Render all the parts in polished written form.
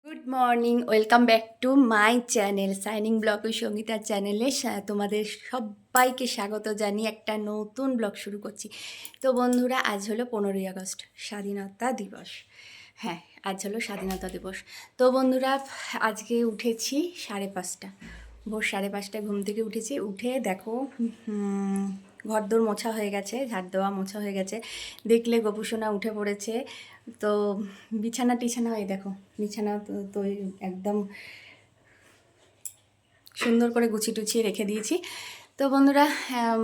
Good morning, welcome back to my channel shining blog with সঙ্গীতার চ্যানেলে তোমাদের সবাইকে স্বাগত জানিয়ে একটা নতুন ব্লগ শুরু করছি। তো বন্ধুরা, আজ হলো 15ই আগস্ট, স্বাধীনতা দিবস। হ্যাঁ, আজ হলো স্বাধীনতা দিবস। তো বন্ধুরা, আজকে উঠেছি 5:30, ভোর 5:30 ঘুম থেকে উঠেছি। উঠে দেখো ঘরদোর মোছা হয়ে গেছে, ঝাড় দেওয়া মোছা হয়ে গেছে। দেখলে গোপুসোনা উঠে পড়েছে। তো বিছানা টিছানা, এই দেখো বিছানা তো একদম সুন্দর করে গুছিয়ে টুছিয়ে রেখে দিয়েছি। তো বন্ধুরা,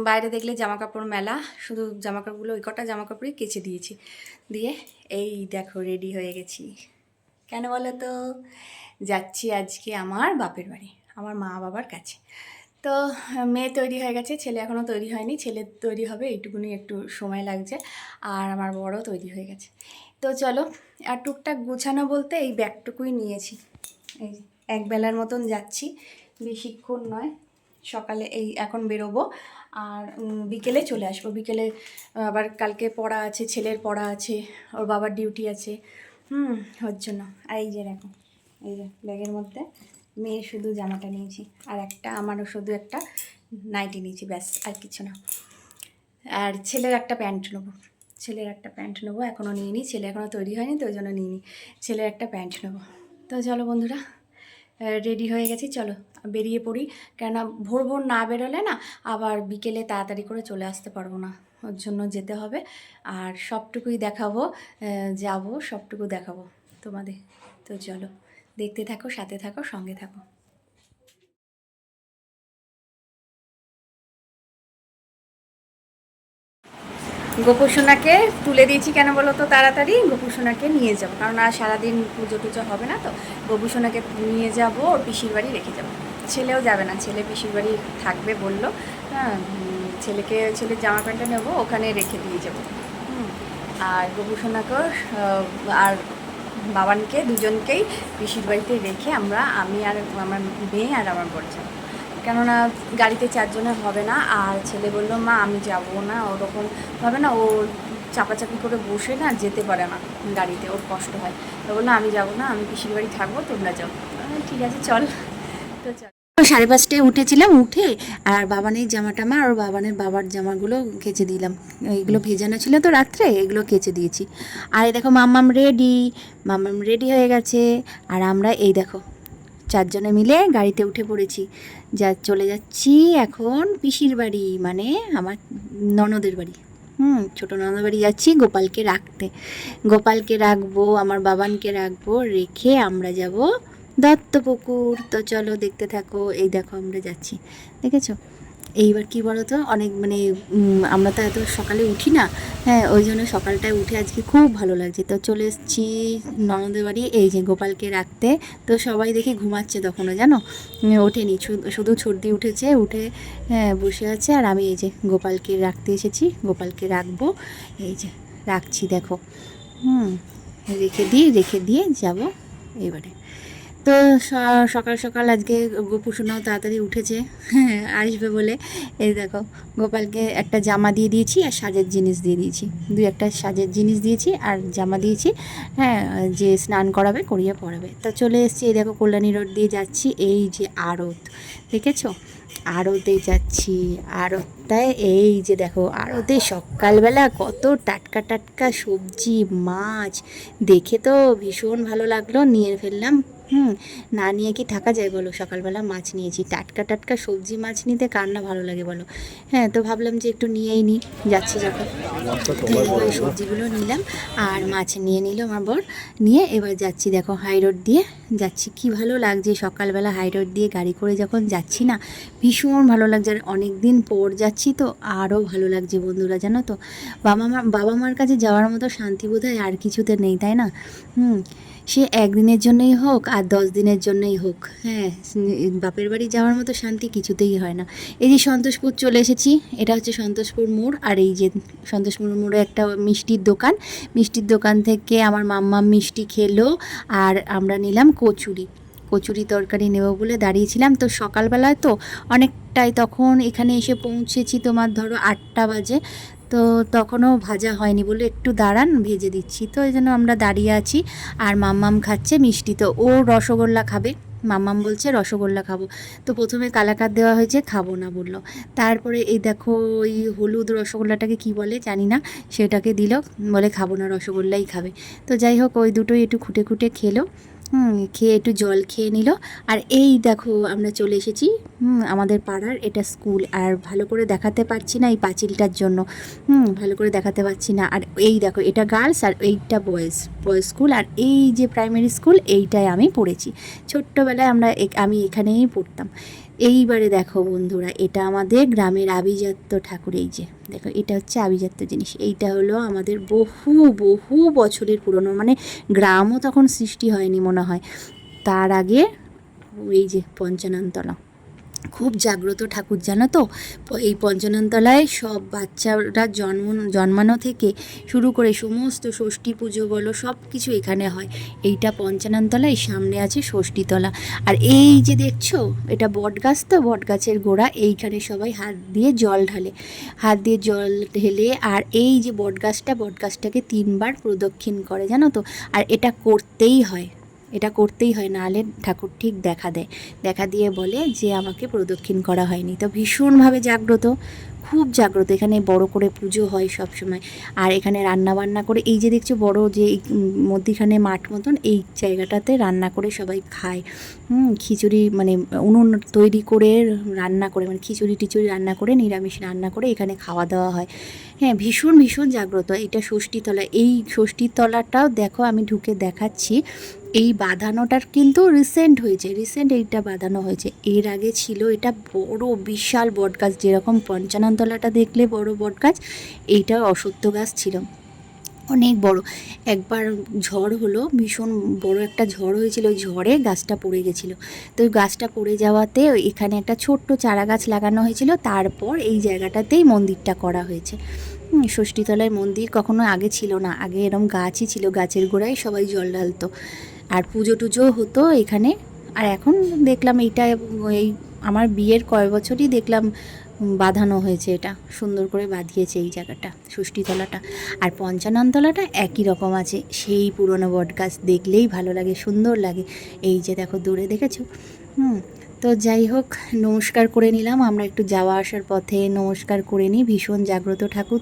বাইরে দেখলে জামা কাপড় মেলা, শুধু জামা কাপড়গুলো ওই কটা জামা কাপড়ই কেচে দিয়েছি। দিয়ে এই দেখো রেডি হয়ে গেছি। কেন বলো তো? যাচ্ছি আজকে আমার বাপের বাড়ি, আমার মা বাবার কাছে। তো মেয়ে তৈরি হয়ে গেছে, ছেলে এখনও তৈরি হয়নি। ছেলে তৈরি হবে, এইটুকুনি একটু সময় লাগছে। আর আমার বড় তৈরি হয়ে গেছে। তো চলো, আর টুকটাক গুছানো বলতে এই ব্যাগটুকুই নিয়েছি। এই একবেলার মতন যাচ্ছি, বেশিক্ষণ নয়। সকালে এই এখন বেরোবো, আর বিকেলে চলে আসবো। বিকেলে আবার কালকে পড়া আছে, ছেলের পড়া আছে, ওর বাবার ডিউটি আছে। ওর জন্য। আর এই যে দেখো, এই যে ব্যাগের মধ্যে মেয়ের শুধু জামাটা নিয়েছি, আর একটা আমারও শুধু একটা নাইটি নিয়েছি, ব্যাস, আর কিছু না। আর ছেলের একটা প্যান্ট নেবো, এখনও নিইনি। ছেলে এখনও তৈরি হয়নি, তো ওই জন্য নিইনি। ছেলের একটা প্যান্ট নেবো। তো চলো বন্ধুরা, রেডি হয়ে গেছি, চলো বেরিয়ে পড়ি। কেননা ভোর ভোর না বেরোলে না, আবার বিকেলে তাড়াতাড়ি করে চলে আসতে পারবো না, ওর জন্য যেতে হবে। আর সবটুকুই দেখাবো, যাব সবটুকু দেখাবো তোমাদের। তো চলো, দেখতে থাকো, সাথে থাকো, সঙ্গে থাকো। গোপুসোনাকে তুলে দিয়েছি কেন বলো তো? তাড়াতাড়ি গোপুসোনাকে নিয়ে যাবো, কারণ আর সারাদিন পুজো টুজো হবে না। তো গোপুসোনাকে নিয়ে যাব, ওর পিসির বাড়ি রেখে যাবো। ছেলেও যাবে না, ছেলে পিসির বাড়ি থাকবে বললো। হ্যাঁ, ছেলের জামা প্যান্টটা নেবো, ওখানে রেখে দিয়ে যাবো। আর গোপুসোনাকেও আর বাবানকে দুজনকেই পিসির বাড়িতে রেখে আমি আর আমার মেয়ে আর আমার বর যাবো। কেননা গাড়িতে 4 জনের হবে না। আর ছেলে বললো, মা আমি যাবো না, ওরকম হবে না, ও চাপাচাপি করে বসে না যেতে পারে না গাড়িতে, ওর কষ্ট হয়। তো বললো, আমি যাবো না, আমি পিসির বাড়ি থাকবো, তোমরা যাও। ঠিক আছে চল। তো চল। 5:30টায় উঠেছিলাম, উঠে আর বাবানের জামাটামা আর বাবার জামাগুলো কেচে দিলাম। এইগুলো ভেজানো ছিল তো রাত্রে, এগুলো কেচে দিয়েছি। আর এই দেখো মাম্মাম রেডি হয়ে গেছে। আর আমরা এই দেখো 4 জনে মিলে গাড়িতে উঠে পড়েছি, চলে যাচ্ছি এখন পিসির বাড়ি, মানে আমার ননদের বাড়ি। ছোটো ননদের বাড়ি যাচ্ছি গোপালকে রাখবো, আমার বাবানকে রাখবো, রেখে আমরা যাব দত্তপুকুর। তো চলো দেখতে থাকো। এই দেখো আমরা যাচ্ছি, দেখেছো? এইবার কি বলো তো, অনেক মানে আমরা তো এত সকালে উঠি না। হ্যাঁ, ওই জন্য সকালটায় উঠে আজকে খুব ভালো লাগছে। তো চলে এসেছি ননদের বাড়ি, এই যে গোপালকে রাখতে। তো সবাই দেখি ঘুমাচ্ছে তখনও, জানো, ওঠেনি, শুধু ছর্দি উঠেছে, উঠে হ্যাঁ বসে আছে। আর আমি এই যে গোপালকে রাখতে এসেছি, গোপালকে রাখবো। এই যে রাখছি, দেখো। রেখে দিয়ে যাব এবারে। তো সকাল সকাল আজকে গোপুসোনাও তাড়াতাড়ি উঠেছে, হ্যাঁ আসবে বলে। এই দেখো, গোপালকে একটা জামা দিয়ে দিয়েছি আর সাজের জিনিস দিয়ে দিয়েছি, একটা সাজের জিনিস দিয়েছি আর জামা দিয়েছি। হ্যাঁ, যে স্নান করিয়ে পরাবে। তা চলে এসেছি, এই দেখো কল্যাণী রোড দিয়ে যাচ্ছি। এই যে আড়ত, দেখেছো? আড়তে যাচ্ছি। আড়তটায় এই যে দেখো, আড়তে সকালবেলা কত টাটকা টাটকা সবজি, মাছ, দেখে তো ভীষণ ভালো লাগলো, নিয়ে ফেললাম। না নিয়ে কি থাকা যায় বলো? সকালবেলা মাছ নিয়েছি, টাটকা টাটকা সবজি মাছ নিতে কার না ভালো লাগে বলো? হ্যাঁ, তো ভাবলাম যে একটু নিয়েই নিই, যাচ্ছি যখন। ওই সবজিগুলো নিলাম, আর মাছ নিয়ে নিল আমার বর, নিয়ে এবার যাচ্ছি। দেখো হাই রোড দিয়ে যাচ্ছি, কি ভালো লাগছে সকালবেলা হাই রোড দিয়ে গাড়ি করে যখন যাচ্ছি না, ভীষণ ভালো লাগছে। আর অনেক দিন পর যাচ্ছি, তো আরও ভালো লাগছে বন্ধুরা, জানো তো। বাবা মার কাছে যাওয়ার মতো শান্তি বোধহয় আর কিছুতে নেই, তাই না? সে একদিনের জন্যই হোক আর 10 দিনের জন্যই হোক, হ্যাঁ, বাপের বাড়ি যাওয়ার মতো শান্তি কিছুতেই হয় না। এই যে সন্তোষপুর চলে এসেছি, এটা হচ্ছে সন্তোষপুর মোড়। আর এই যে সন্তোষপুর মোড়ে একটা মিষ্টির দোকান থেকে আমার মাম্মা মিষ্টি খেলো, আর আমরা নিলাম কচুরি তরকারি নেব বলে দাঁড়িয়েছিলাম। তো সকালবেলায় তো অনেকটাই, তখন এখানে এসে পৌঁছেছি তোমার ধরো 8টা বাজে। তো তখনও ভাজা হয়নি, বলে একটু দাঁড়ান ভেজে দিচ্ছি। তো এই জন্য আমরা দাঁড়িয়ে আছি। আর মাম্মাম খাচ্ছে মিষ্টি, তো ও রসগোল্লা খাবে। মাম্মাম বলছে রসগোল্লা খাবো। তো প্রথমে কালাকাঁদ দেওয়া হয়েছে, খাবো না বললো। তারপরে এই দেখো ওই হলুদ রসগোল্লাটাকে কি বলে জানি না, সেটাকে দিল, বলে খাবো না, রসগোল্লাই খাবে। তো যাই হোক ওই দুটোই একটু খুঁটে খুঁটে খেলো, খেয়ে একটু জল খেয়ে নিল। আর এই দেখো আমরা চলে এসেছি আমাদের পাড়ার এটা স্কুল। আর ভালো করে দেখাতে পারছি না এই পাঁচিলটার জন্য, ভালো করে দেখাতে পারছি না। আর এই দেখো এটা গার্লস আর এইটা বয়েজ স্কুল। আর এই যে প্রাইমারি স্কুল, এইটায় আমি পড়েছি ছোট্টবেলায়, আমি এখানেই পড়তাম। এইবারে দেখো বন্ধুরা, এটা আমাদের গ্রামের আভিজাত্য ঠাকুর। এই যে দেখো, এটা হচ্ছে আভিজাত্য জিনিস। এইটা হলো আমাদের বহু বহু বছরের পুরনো, মানে গ্রামও তখন সৃষ্টি হয়নি মনে হয়, তার আগে। এই যে পঞ্চাননতলা, খুব জাগ্রত ঠাকুর জানো তো। এই পঞ্চাননতলায় সব বাচ্চারা জন্মানো থেকে শুরু করে সমস্ত ষষ্ঠী পুজো বলো সব কিছু এখানে হয়। এইটা পঞ্চাননতলায়, সামনে আছে ষষ্ঠীতলা। আর এই যে দেখছো এটা বট গাছ, তো বট গাছের গোড়া, এইখানে সবাই হাত দিয়ে জল ঢেলে। আর এই যে বট গাছটাকে 3বার প্রদক্ষিণ করে জানো তো। আর এটা করতেই হয়, নাহলে ঠাকুর ঠিক দেখা দিয়ে বলে যে আমাকে প্রদক্ষিণ করা হয়নি। তো ভীষণভাবে জাগ্রত, খুব জাগ্রত। এখানে বড় করে পুজো হয় সব সময়। আর এখানে রান্না বান্না করে, এই যে দেখছো বড় যে মধ্যিখানে মাঠ মতন, এই জায়গাটাতে রান্না করে সবাই খায়। খিচুড়ি মানে উনুন তৈরি করে রান্না করে, মানে খিচুড়ি টিচুড়ি রান্না করে, নিরামিষ রান্না করে এখানে খাওয়া দাওয়া হয়। হ্যাঁ, ভীষণ ভীষণ জাগ্রত। এটা ষষ্ঠীতলা। এই ষষ্ঠীতলাটাও দেখো আমি ঢুকে দেখাচ্ছি। এই বাঁধানোটার কিন্তু রিসেন্ট এইটা বাঁধানো হয়েছে। এর আগে ছিল এটা বড় বিশাল বটগাছ, যেরকম পঞ্চাননতলাটা দেখলে বড় বটগাছ, এইটা অশ্বত্থ গাছ ছিল অনেক বড়। একবার ঝড় হলো, ভীষণ বড় একটা ঝড় হয়েছিল, ওই ঝড়ে গাছটা পড়ে গেছিলো। তো ওই গাছটা পড়ে যাওয়াতে এখানে একটা ছোট্ট চারা গাছ লাগানো হয়েছিল। তারপর এই জায়গাটাতেই মন্দিরটা করা হয়েছে। ষষ্ঠীতলায় মন্দির কখনো আগে ছিল না, আগে এরম গাছই ছিল, গাছের গোড়ায় সবাই জল ঢালতো আর পুজো টুজো হতো এখানে। আর এখন দেখলাম এইটা, এই আমার বিয়ের কয়েক বছরই দেখলাম বাঁধানো হয়েছে, এটা সুন্দর করে বাঁধিয়েছে এই জায়গাটা, ষষ্ঠীতলাটা। আর পঞ্চাননতলাটা একই রকম আছে, সেই পুরনো বটগাছ, দেখলেই ভালো লাগে, সুন্দর লাগে। এই যে দেখো দূরে দেখেছো। তো যাই হোক, নমস্কার করে নিলাম, আমরা একটু যাওয়া আসার পথে নমস্কার করে নিই, ভীষণ জাগ্রত ঠাকুর।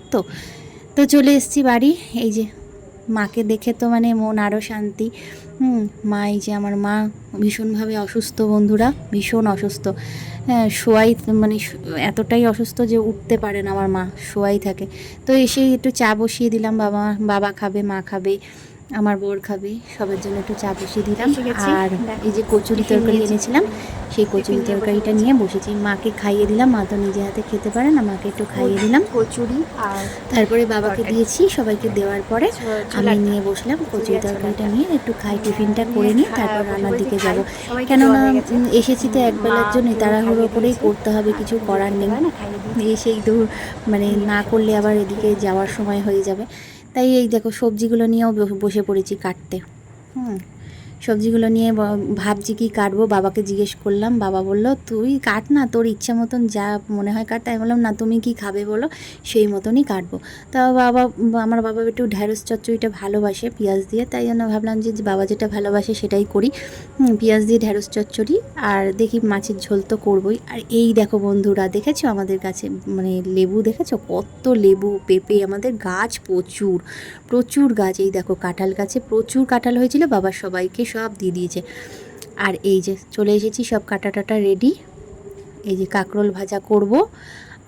তো চলে এসেছি বাড়ি। এই যে মাকে দেখে তো মানে মন আরও শান্তি। মা, এই যে আমার মা ভীষণভাবে অসুস্থ বন্ধুরা, ভীষণ অসুস্থ। হ্যাঁ, মানে এতটাই অসুস্থ যে উঠতে পারে না আমার মা, শোয়াই থাকে। তো এসেই একটু চা বসিয়ে দিলাম, বাবা খাবে, মা খাবে, আমার বর খাবে, সবার জন্য একটু চা বসিয়ে দিলাম। আর এই যে কচুরি তরকারি এনেছিলাম, সেই কচুরি তরকারিটা নিয়ে বসেছি, মাকে খাইয়ে দিলাম। মা তো নিজে হাতে খেতে পারে না, মাকে একটু খাইয়ে দিলাম কচুরি। আর তারপরে বাবাকে দিয়েছি, সবাইকে দেওয়ার পরে আমি নিয়ে বসলাম কচুরি তরকারিটা নিয়ে, একটু খাই, টিফিনটা করে নিই, তারপর রান্নার দিকে যাব। কেননা এসেছি তো একবেলার জন্যই, তাড়াহুড়ো করেই করতে হবে, কিছু করার নেই। এসেই তো মানে না করলে আবার এদিকে যাওয়ার সময় হয়ে যাবে। তাই এই দেখো সবজিগুলো নিয়েও বসে পড়েছি কাটতে। সবজিগুলো নিয়ে ভাবছি কি কাটবো, বাবাকে জিজ্ঞেস করলাম, বাবা বলল তুই কাট না, তোর ইচ্ছা মতন যা মনে হয় কাট। তাই বললাম না, তুমি কি খাবে বলো, সেই মতনই কাটবো। তা আমার বাবা একটু ঢ্যাঁড়স চচ্চড়িটা ভালোবাসে পেঁয়াজ দিয়ে, তাই জন্য ভাবলাম যে বাবা যেটা ভালোবাসে সেটাই করি, পেঁয়াজ দিয়ে ঢ্যাঁড়স চচ্চড়ি। আর দেখি মাছের ঝোল তো করবোই। আর এই দেখো বন্ধুরা, দেখেছো আমাদের গাছে মানে লেবু, দেখেছো কত লেবু, পেঁপে, আমাদের গাছ প্রচুর গাছ। এই দেখো কাঁঠাল গাছে প্রচুর কাঁঠাল হয়েছিল, বাবা সবাইকে সব দিয়ে দিয়েছে। আর এই যে চলে এসেছি, সব কাটা রেডি। এই যে কাঁকরোল ভাজা করব।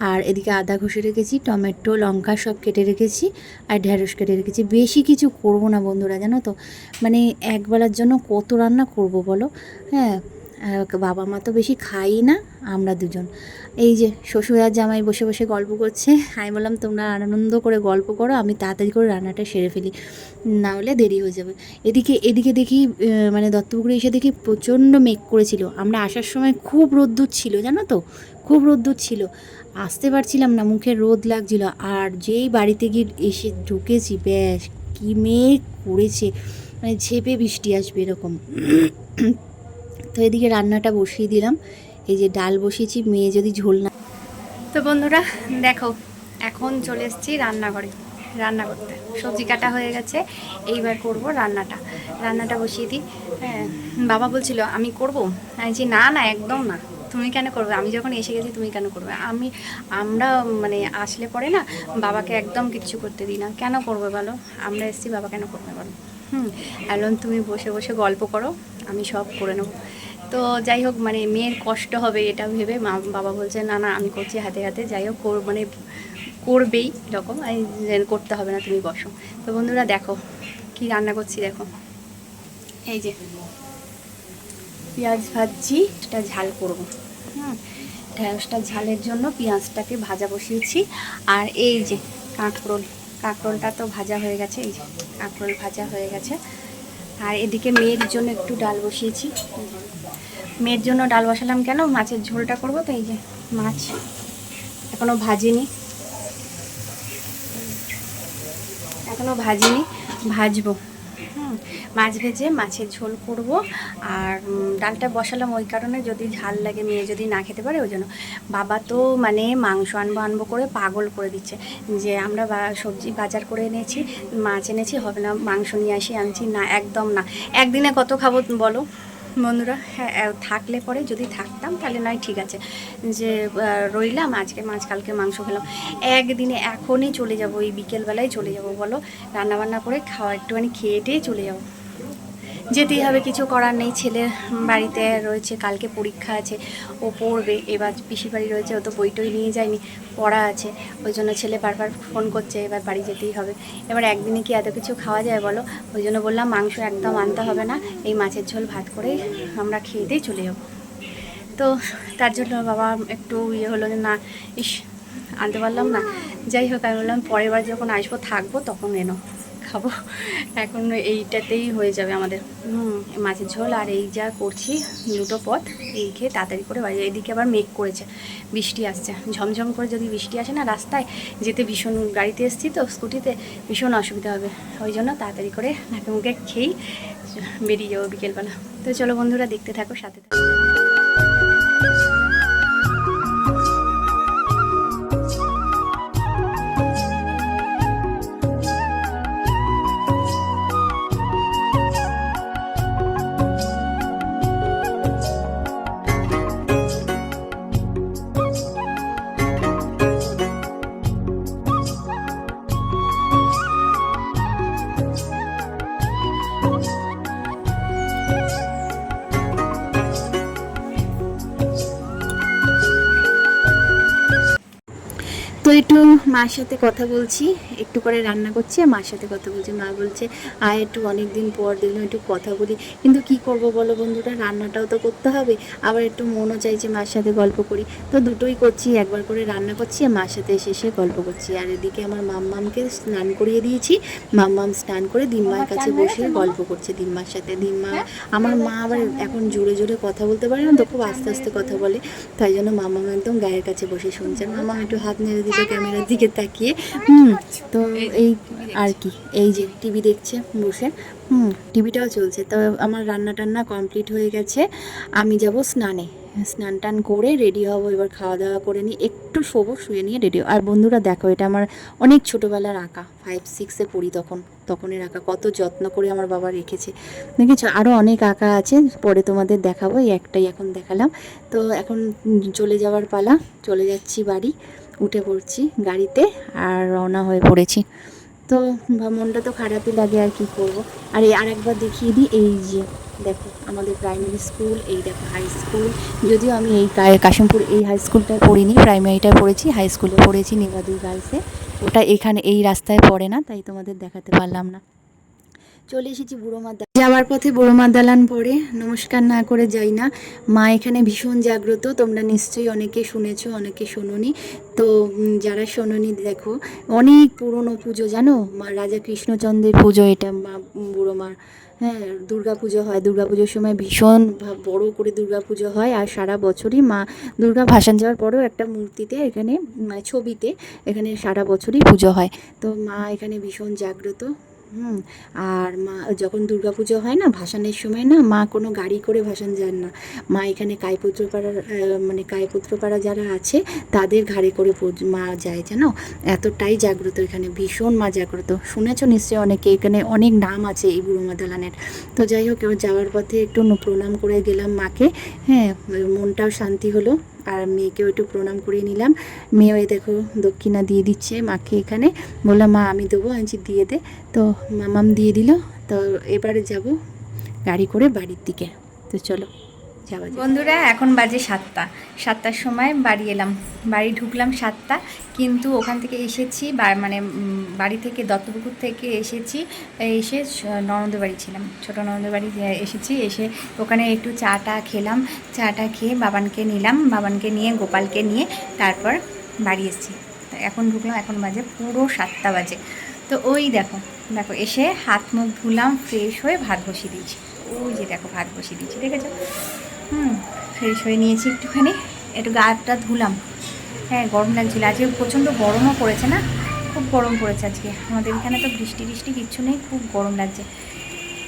আর এদিকে আদা ঘষে রেখেছি, টমেটো লঙ্কা সব কেটে রেখেছি, আর ঢ্যাঁড়স কেটে রেখেছি। বেশি কিছু করব না বন্ধুরা, জানো তো, মানে একবেলার জন্য কত রান্না করব বলো। হ্যাঁ, বাবা মা তো বেশি খাই না, আমরা দুজন। এই যে শ্বশুর আর জামাই বসে বসে গল্প করছে। আমি বললাম তোমরা আনন্দ করে গল্প করো, আমি তাড়াতাড়ি করে রান্নাটা সেরে ফেলি, না হলে দেরি হয়ে যাবে। এদিকে দেখি মানে দত্তপুকুরে এসে দেখি প্রচণ্ড মেঘ করেছিল। আমরা আসার সময় খুব রোদ্দুর ছিল, জানো তো, খুব রোদ্দুর ছিল, আসতে পারছিলাম না, মুখে রোদ লাগছিল। আর যেই বাড়িতে গিয়ে এসে ঢুকেছি, ব্যাস কি মেঘ করেছে, মানে ঝেপে বৃষ্টি আসবে এরকম। তো এদিকে রান্নাটা বসিয়ে দিলাম, এই যে ডাল বসিয়েছি, মেয়ে যদি ঝোল না। তো বন্ধুরা দেখো, এখন চলে এসেছি রান্নাঘরে রান্না করতে। সবজি কাটা হয়ে গেছে, এইবার করব রান্নাটা বসিয়ে দিই। হ্যাঁ, বাবা বলছিল আমি করব, আমি বলছি না না একদম না, তুমি কেন করবে, আমি যখন এসে গেছি তুমি কেন করবে। আমরা মানে আসলে পরে না বাবাকে একদম কিচ্ছু করতে দিই না। কেন করবে বলো, আমরা এসেছি, বাবা কেন করবে বলো। এখন তুমি বসে বসে গল্প করো, আমি সব করে নেবো। তো যাই হোক, মানে মেয়ের কষ্ট হবে এটা ভেবে বাবা বলছে না না আমি করছি হাতে হাতে, যাই হোক মানে করবেই এরকম, করতে হবে না, তুমি বসো। তো বন্ধুরা দেখো কি রান্না করছি, দেখো এই যে পেঁয়াজ ভাজছি, এটা ঝাল করব। ঢ্যাঁড়সটা ঝালের জন্য পেঁয়াজটাকে ভাজা বসিয়েছি। আর এই যে কাঁকরোলটা তো ভাজা হয়ে গেছে, এই যে কাঁকরোল ভাজা হয়ে গেছে। আর এদিকে মেয়ের জন্য একটু ডাল বসিয়েছি। মেয়ের জন্য ডাল বসালাম কেন, মাছের ঝোলটা করবো তো। এই যে মাছ এখনও ভাজিনি, ভাজবো। মাছ ভেজে মাছের ঝোল করব। আর ডালটা বসালাম ওই কারণে, যদি ঝাল লাগে, মেয়ে যদি না খেতে পারে ওই জন্য। বাবা তো মানে মাংস আনবো করে পাগল করে দিচ্ছে, যে আমরা সবজি বাজার করে এনেছি, মাছ এনেছি, হবে না মাংস নিয়ে আসি, আনছি না, একদম না। একদিনে কত খাবো বলো বন্ধুরা। হ্যাঁ, থাকলে পরে যদি থাকতাম তাহলে নয় ঠিক আছে, যে রইলাম আজকে মাছ কালকে মাংস খেলাম, একদিনে এখনই চলে যাব, এই বিকেলবেলায় চলে যাব বলো, রান্নাবান্না করে খাওয়া একটুখানি খেয়ে চলে যাবো। যেতেই হবে, কিছু করার নেই। ছেলের বাড়িতে রয়েছে, কালকে পরীক্ষা আছে, ও পড়বে। এবার পিসি বাড়ি রয়েছে, ও তো বই টই নিয়ে যায়নি, পড়া আছে, ওই জন্য ছেলে বারবার ফোন করছে, এবার বাড়ি যেতেই হবে। এবার একদিনে কি এত কিছু খাওয়া যায় বলো, ওই জন্য বললাম মাংস একদম আনতে হবে না, এই মাছের ঝোল ভাত করেই আমরা খেয়েতেই চলে যাব। তো তার জন্য বাবা একটু হলো যে না, ইস আনতে পারলাম না। যাই হোক, আমি বললাম পরের বার যখন আসবো থাকবো তখন এনো খাবো, এখন এইটাতেই হয়ে যাবে আমাদের। মাছের ঝোল আর এই যা করছি দুটো পদ, এই খেয়ে তাড়াতাড়ি করে বাড়ি। এইদিকে আবার মেঘ করেছে, বৃষ্টি আসছে, ঝমঝম করে যদি বৃষ্টি আসে না রাস্তায় যেতে ভীষণ, গাড়িতে এসছি তো স্কুটিতে, ভীষণ অসুবিধা হবে। ওই জন্য তাড়াতাড়ি করে নাকে মুখে খেয়েই বেরিয়ে যাবো বিকেলবেলা। তো চলো বন্ধুরা, দেখতে থাকো, সাথে থাকো। তো একটু মার সাথে কথা বলছি, একটু করে রান্না করছি আর মার সাথে কথা বলছি। মা বলছে আয় একটু, অনেক দিন পর দেখলাম একটু কথা বলি, কিন্তু কি করব বলো বন্ধুরা, রান্নাটাও তো করতে হবে, আবার একটু মনও চাইছে মার সাথে গল্প করি। তো দুটোই করছি, একবার করে রান্না করছি আর মার সাথে এসে গল্প করছি। আর এদিকে আমার মাম্মামকে স্নান করিয়ে দিয়েছি, মাম্মাম স্নান করে দিনমার কাছে বসে গল্প করছে দিনমার সাথে। দিনমা, আমার মা আবার এখন জোরে জোরে কথা বলতে পারে না তো, খুব আস্তে আস্তে কথা বলে, তাই জন্য মাম্মাম একদম গায়ের কাছে বসে শুনছেন। মাম্মাম একটু হাত নেড়ে দিল ক্যামেরার দিকে তাকিয়ে। তো এই আর কি, এই যে টিভি দেখছে বসে, টিভিটাও চলছে। তো আমার রান্না টান্না কমপ্লিট হয়ে গেছে, আমি যাব স্নানে, স্নান টান করে রেডি হব, এবার খাওয়া দাওয়া করে নিই, একটু শোবো, শুয়ে নিয়ে রেডি। আর বন্ধুরা দেখো, এটা আমার অনেক ছোটোবেলার আঁকা, 5-6-এ পড়ি তখনের আঁকা, কত যত্ন করে আমার বাবা রেখেছে, দেখেছো। আরও অনেক আঁকা আছে, পরে তোমাদের দেখাবো, এই একটাই এখন দেখালাম। তো এখন চলে যাওয়ার পালা, চলে যাচ্ছি বাড়ি, উঠে পড়ছি গাড়িতে আর রওনা হয়ে পড়েছি। তো মনটা তো খারাপই লাগে, আর কি করব। আর এই আরেকবার দেখিয়ে দিই, এই যে দেখো আমাদের প্রাইমারি স্কুল, এই দেখো হাই স্কুল। যদিও আমি এই কাশিমপুর এই হাই স্কুলটায় পড়িনি, প্রাইমারিটায় পড়েছি, হাই স্কুলে পড়েছি নিবাদুর গার্লসে, ওটা এখানে এই রাস্তায় পড়ে না, তাই তোমাদের দেখাতে পারলাম না। চলে এসেছি বুড়োমার দালান, যাওয়ার পথে বুড়োমার দালান পড়ে নমস্কার না করে যাই না। মা এখানে ভীষণ জাগ্রত, তোমরা নিশ্চয়ই অনেকে শুনেছো, অনেকে শোনোনি। তো যারা শোনোনি দেখো, অনেক পুরনো পুজো, জানো, মা রাজা কৃষ্ণচন্দ্রের পুজো এটা, মা বুড়োমার। হ্যাঁ, দুর্গা পুজো হয়, দুর্গা পুজোর সময় ভীষণ বড় করে দুর্গা পুজো হয়। আর সারা বছরই মা দুর্গা ভাসান যাওয়ার পরেও একটা মূর্তিতে এখানে, ছবিতে এখানে সারা বছরই পুজো হয়। তো মা এখানে ভীষণ জাগ্রত, আর মা যখন দুর্গাপুজো হয় না, ভাসানের সময় না, মা কোনো গাড়ি করে ভাসান যান না, মা এখানে কাইপুত্রপাড়ার মানে কাইপুত্রপাড়া যারা আছে তাদের ঘাড়ে করে মা যায়, জানো। এতটাই জাগ্রত এখানে, ভীষণ মা জাগ্রত। শুনেছো নিশ্চয়ই অনেকে, এখানে অনেক নাম আছে এই বুড়োমা দালানের। তো যাই হোক, এবার যাওয়ার পথে একটু প্রণাম করে গেলাম মাকে। হ্যাঁ, মনটাও শান্তি হলো। আর মেয়েকেও একটু প্রণাম করিয়ে নিলাম। মেয়েও এই দেখো দক্ষিণা দিয়ে দিচ্ছে মাকে। এখানে বললাম, মা আমি দেবো, আমি দিয়ে দে। তো মামাম দিয়ে দিল। তো এবারে যাব গাড়ি করে বাড়ির দিকে। তো চলো যাওয়া যাক। বন্ধুরা, এখন বাজে 7টার সময় বাড়ি এলাম, বাড়ি ঢুকলাম 7টা, কিন্তু ওখান থেকে এসেছি মানে বাড়ি থেকে দত্তপুকুর থেকে এসেছি, এসে ননদের বাড়ি ছিলাম, ছোটো ননদের বাড়ি এসেছি। এসে ওখানে একটু চাটা খেলাম, চাটা খেয়ে বাবানকে নিলাম, বাবানকে নিয়ে গোপালকে নিয়ে তারপর বাড়ি এসেছি। এখন ঢুকলাম, এখন বাজে পুরো 7টা বাজে। তো ওই দেখো দেখো এসে হাত মুখ ধুলাম, ফ্রেশ হয়ে ভাত বসিয়ে দিয়েছি। ওই যে দেখো ভাত বসিয়ে দিয়েছি, দেখেছো? ফ্রেশ হয়ে নিয়েছি একটুখানি, একটু গাটা ধুলাম। হ্যাঁ, গরম লাগছিল আজকে, প্রচণ্ড গরমও পড়েছে না, খুব গরম পড়েছে আজকে। আমাদের এখানে তো বৃষ্টি কিচ্ছু নেই, খুব গরম লাগছে।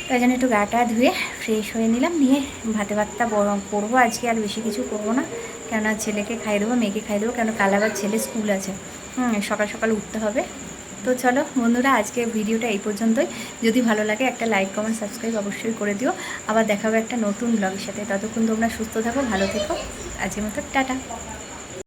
তাই জন্য একটু গাটা ধুয়ে ফ্রেশ হয়ে নিলাম, নিয়ে ভাতটা করবো আজকে, আর বেশি কিছু করবো না, কেননা ছেলেকে খাইয়ে দেবো, মেয়েকে খাইয়ে দেবো, কেন কাল আবার ছেলে স্কুল আছে। সকাল সকাল উঠতে হবে। তো চলো বন্ধুরা, আজকে ভিডিওটা এই পর্যন্তই। যদি ভালো লাগে একটা লাইক কমেন্ট সাবস্ক্রাইব অবশ্যই করে দিও। আবার দেখা হবে একটা নতুন ব্লগের সাথে। ততক্ষণ তোমরা সুস্থ থাকো, ভালো থেকো। আজকের মতো টাটা।